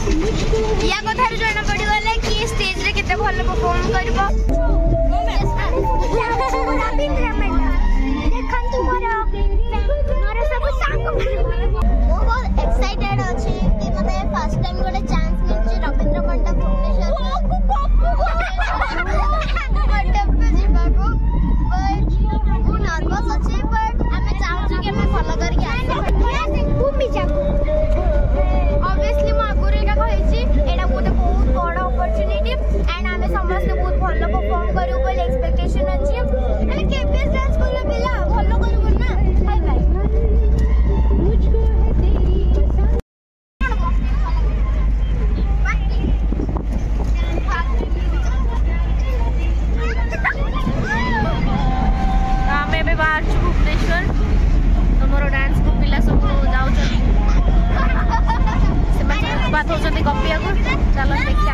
या कथा जना पड़गला कि स्टेज रे केते भल परफॉर्म करबो रविंद्र मंडा देखंतु मोर सब सांग बहुत एक्साइटेड अछि कि मते फर्स्ट टाइम गोटे चांस मिलछि रविंद्र मंडा भुवनेश्वर नर्वस अच्छे बट आम चाहूँ कि भल करके घूमी जाऊ ऑब्वियसली मु आगुरी एटा कहिछि एटा गोटे बहुत बड़ अपॉर्चुनिटी एंड आमे समस्त बहुत भल परफॉर्म करू बोले एक्सपेक्टेशन अछि आमे केबीएस डांस करले पिला भल करू ना हाय बाय मुझको है तेरी बाहर भुवनेश्वर तो मोर डांस को पिला सब जाऊ बात होती गपिया को चलो देखिया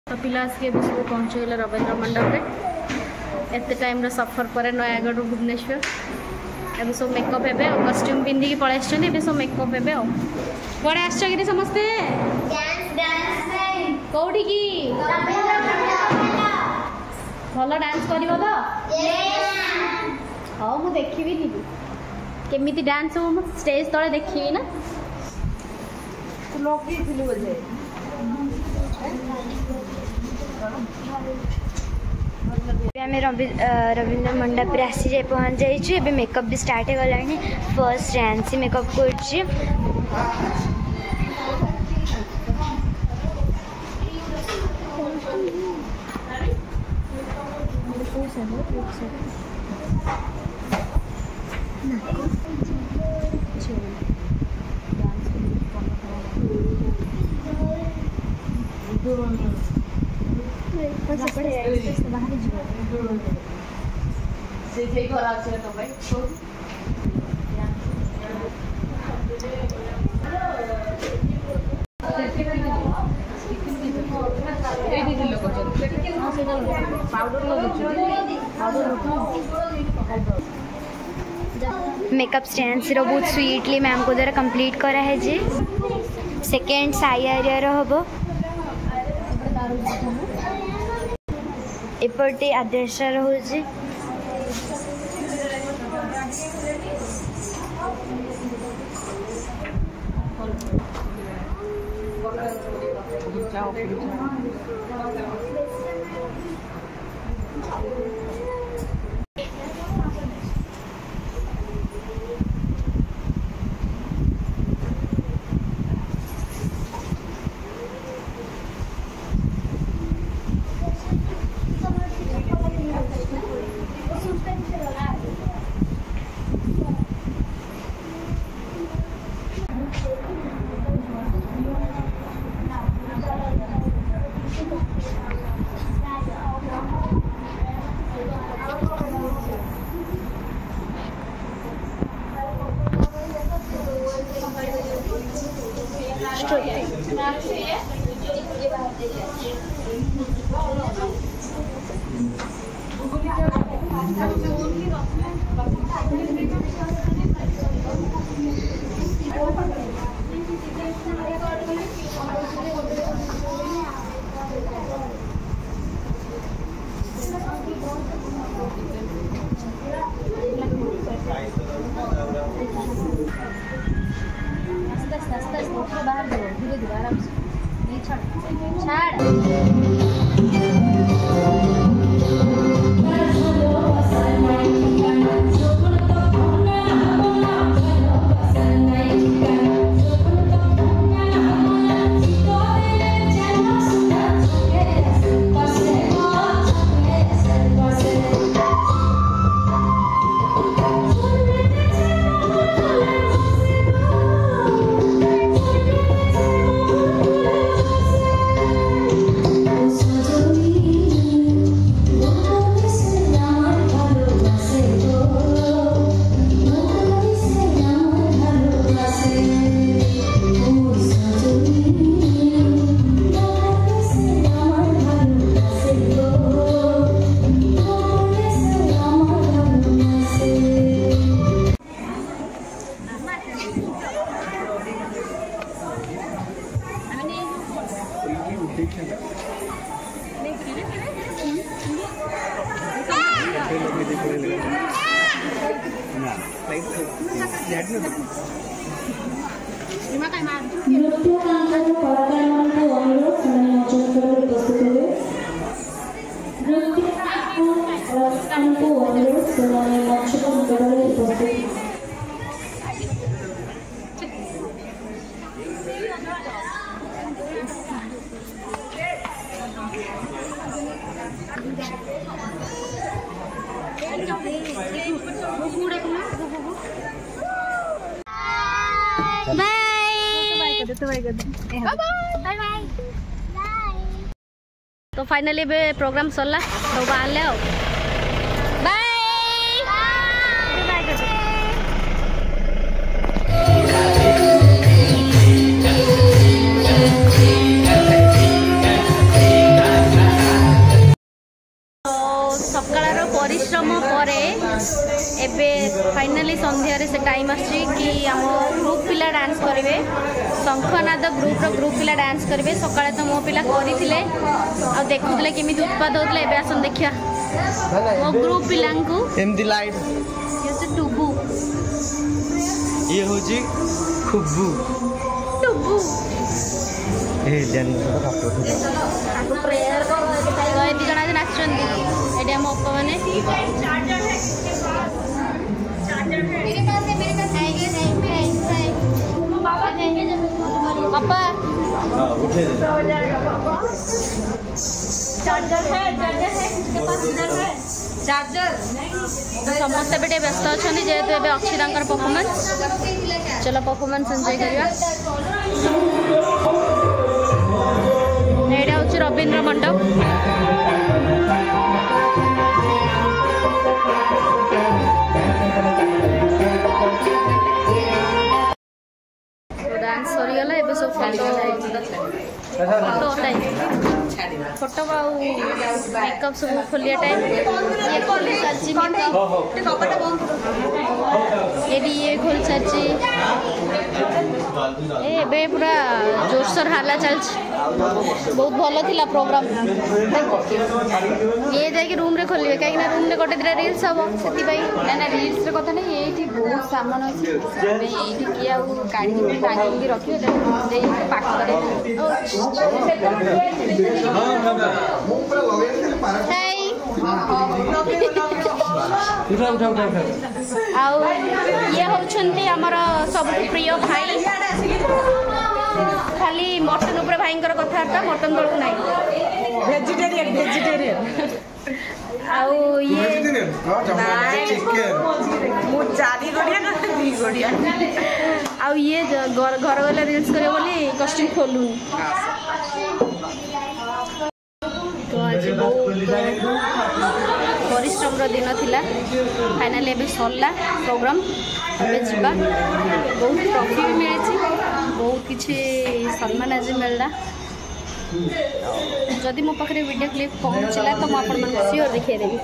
पिलास के भी सब पहुँचल रविंद्र मंडप में एत टाइम सफर पर नयागढ़ भुवनेश्वर एवं सब मेकअप हे कस्ट्यूम पिंधिकी पलि सब मेकअप हे कड़े आस समस्ते कौटी की भल डांस कर हाँ मुझे देखी केमी डांस हो स्टेज तले देखी ना आम रविंद्र मंडप आसी जाए पहुँच जाइए मेकअप भी स्टार्ट हो गलानी फर्स्ट डांस मेकअप कर मेकअप स्टैंड बहुत स्वीटली मैम को द्वारा कंप्लीट करा है जी सेकेंड साई आर्यर हम एपटे आदेशर हो तो फाइनली प्रोग्राम सरला तो बाहर बाय सकाळ परिश्रम पर एबे फाइनली संध्यारे से टाइम आछि कि आम ग्रुप पिला डांस करेंगे शंखनाद ग्रुप पिला डांस करेंगे सकाळ तो मो पिला करथिले आ देखुतले केमी उत्पाद होतले एबे आसन देखिया मो ग्रुप पिला को एमदी लाइट ये से टुबू ये होजी खुब्बू टुबू ए देन तो प्रेयर को एति जणा जे नाचछन्ती एडे हम अप्पा माने मेरे पास आएंगे नहीं पापा देंगे पापा हां उठे दे चार्जर है इसके पास इधर है चार्जर तो समस्त बेटे व्यस्त अछन्ती जेहेतु एबे अछि तांकर परफॉर्मेंस चलो परफॉर्मेंस एंजॉय करिया एडा होछि रविंद्र मंडप डांस सरीगला एबे सब फोटो फोटो मेकअप सब खोलिया टाइम ये खोली साची ये खोल साची ए पूरा जोरसोर हाला चल बहुत भल थिला प्रोग्राम ये जाके रूम रे खोलिए कहीं रूम रे गोटे दिरा रील्स हम से ना रील्स रे कथा नहीं ये बहुत सामान अच्छे ये किए काढ़ी टांगी रखिए पाक करे ये होछन्ती हमर सब प्रिय भाई खाली मटन ऊपर भाईंकर कथार्ता मटन तलू ना वेजिटेरियन आउ ये आउ ये घर गला रील्स करे बोली कस्ट्यूम खोलू तो आज परिश्रम दिन थिला फाइनली एबे सरला प्रोग्राम एबे जिबा बहुत ट्रॉफी भी मिली बहुत किसी सम्मान आज मिलला जदि मो पाखे वीडियो क्लिप पहुँचला तो मुझे सियोर देखिए देवी।